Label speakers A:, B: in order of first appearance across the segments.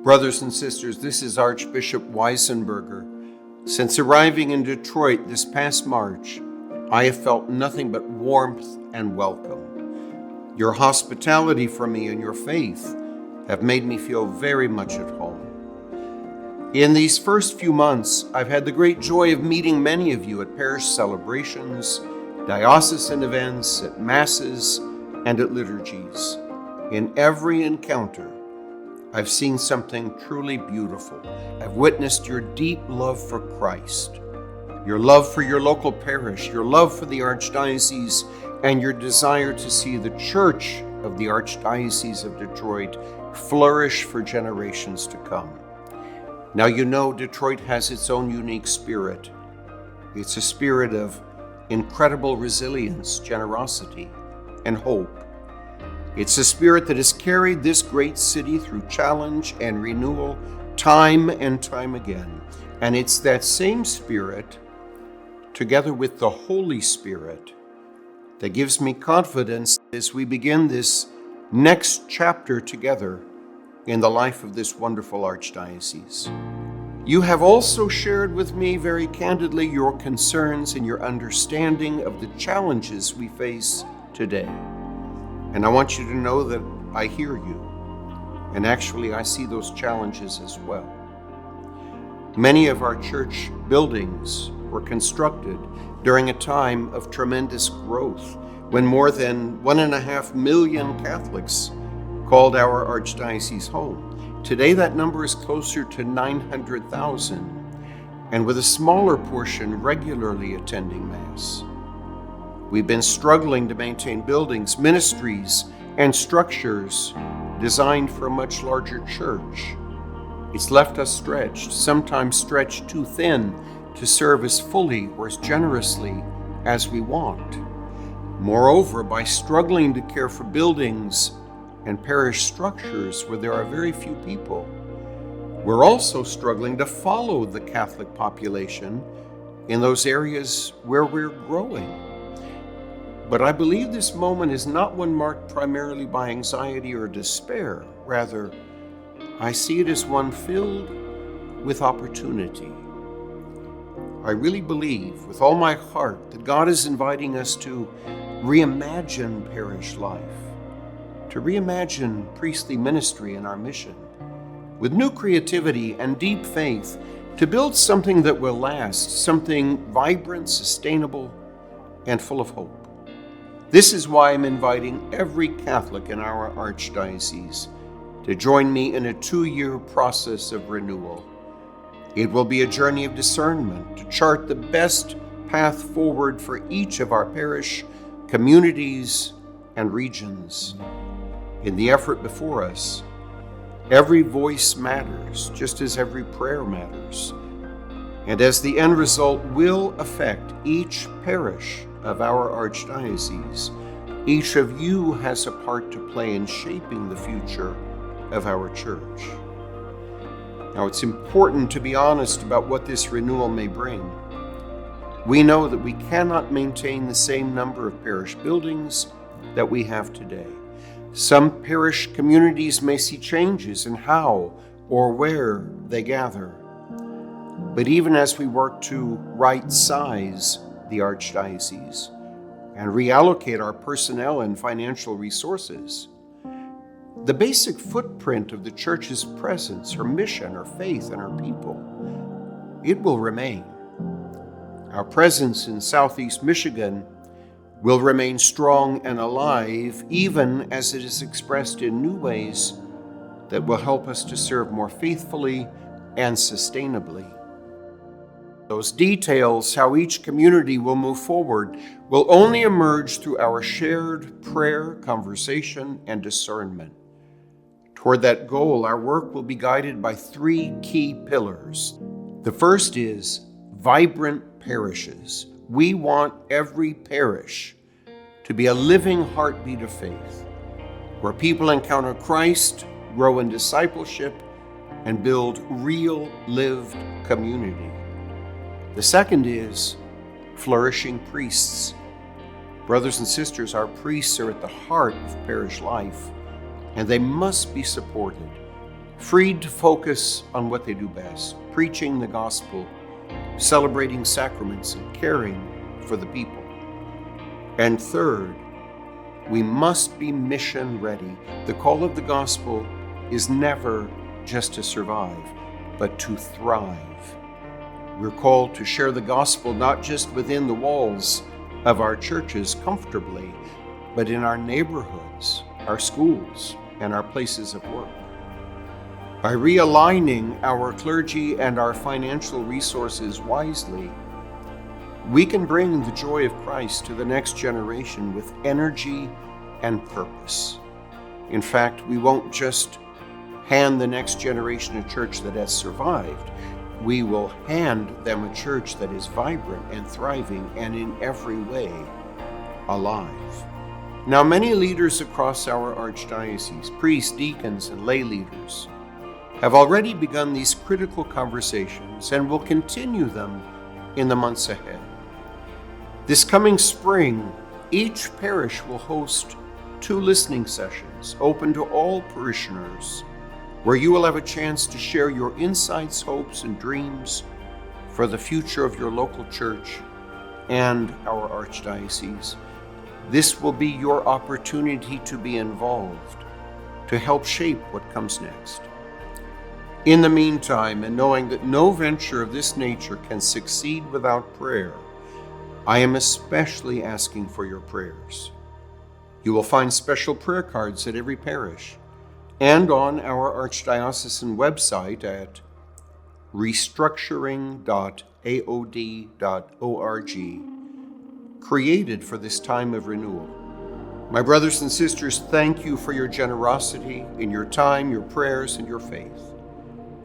A: Brothers and sisters, this is Archbishop Weisenberger. Since arriving in Detroit this past March, I have felt nothing but warmth and welcome. Your hospitality for me and your faith have made me feel very much at home. In these first few months, I've had the great joy of meeting many of you at parish celebrations, diocesan events, at masses, and at liturgies. In every encounter, I've seen something truly beautiful. I've witnessed your deep love for Christ, your love for your local parish, your love for the Archdiocese, and your desire to see the Church of the Archdiocese of Detroit flourish for generations to come. Now, you know Detroit has its own unique spirit. It's a spirit of incredible resilience, generosity, and hope. It's a spirit that has carried this great city through challenge and renewal time and time again. And it's that same spirit, together with the Holy Spirit, that gives me confidence as we begin this next chapter together in the life of this wonderful Archdiocese. You have also shared with me very candidly your concerns and your understanding of the challenges we face today. And I want you to know that I hear you. And actually, I see those challenges as well. Many of our church buildings were constructed during a time of tremendous growth, when more than 1.5 million Catholics called our Archdiocese home. Today, that number is closer to 900,000, and with a smaller portion regularly attending Mass. We've been struggling to maintain buildings, ministries, and structures designed for a much larger church. It's left us stretched, sometimes stretched too thin to serve as fully or as generously as we want. Moreover, by struggling to care for buildings and parish structures where there are very few people, we're also struggling to follow the Catholic population in those areas where we're growing. But I believe this moment is not one marked primarily by anxiety or despair. Rather, I see it as one filled with opportunity. I really believe with all my heart that God is inviting us to reimagine parish life, to reimagine priestly ministry and our mission, with new creativity and deep faith, to build something that will last, something vibrant, sustainable, and full of hope. This is why I'm inviting every Catholic in our Archdiocese to join me in a 2-year process of renewal. It will be a journey of discernment to chart the best path forward for each of our parish, communities, and regions. In the effort before us, every voice matters, just as every prayer matters. And as the end result will affect each parish of our Archdiocese, each of you has a part to play in shaping the future of our church. Now, it's important to be honest about what this renewal may bring. We know that we cannot maintain the same number of parish buildings that we have today. Some parish communities may see changes in how or where they gather. But even as we work to right-size the Archdiocese and reallocate our personnel and financial resources, the basic footprint of the Church's presence, her mission, her faith, and her people, it will remain. Our presence in Southeast Michigan will remain strong and alive, even as it is expressed in new ways that will help us to serve more faithfully and sustainably. Those details, how each community will move forward, will only emerge through our shared prayer, conversation, and discernment. Toward that goal, our work will be guided by 3 key pillars. The first is vibrant parishes. We want every parish to be a living heartbeat of faith, where people encounter Christ, grow in discipleship, and build real lived community. The second is flourishing priests. Brothers and sisters, our priests are at the heart of parish life, and they must be supported. freed to focus on what they do best, preaching the gospel, celebrating sacraments, and caring for the people. And third, we must be mission ready. The call of the gospel is never just to survive, but to thrive. We're called to share the gospel not just within the walls of our churches comfortably, but in our neighborhoods, our schools, and our places of work. By realigning our clergy and our financial resources wisely, we can bring the joy of Christ to the next generation with energy and purpose. In fact, we won't just hand the next generation a church that has survived. We will hand them a church that is vibrant and thriving and in every way alive. Now, many leaders across our archdiocese, priests, deacons, and lay leaders, have already begun these critical conversations and will continue them in the months ahead. This coming spring, each parish will host 2 listening sessions open to all parishioners, where you will have a chance to share your insights, hopes, and dreams for the future of your local church and our archdiocese. This will be your opportunity to be involved, to help shape what comes next. In the meantime, and knowing that no venture of this nature can succeed without prayer, I am especially asking for your prayers. You will find special prayer cards at every parish and on our archdiocesan website at restructuring.aod.org, created for this time of renewal. My brothers and sisters, thank you for your generosity in your time, your prayers, and your faith.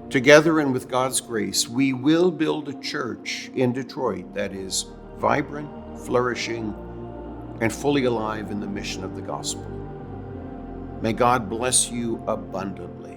A: Together and with God's grace, we will build a church in Detroit that is vibrant, flourishing, and fully alive in the mission of the gospel. May God bless you abundantly.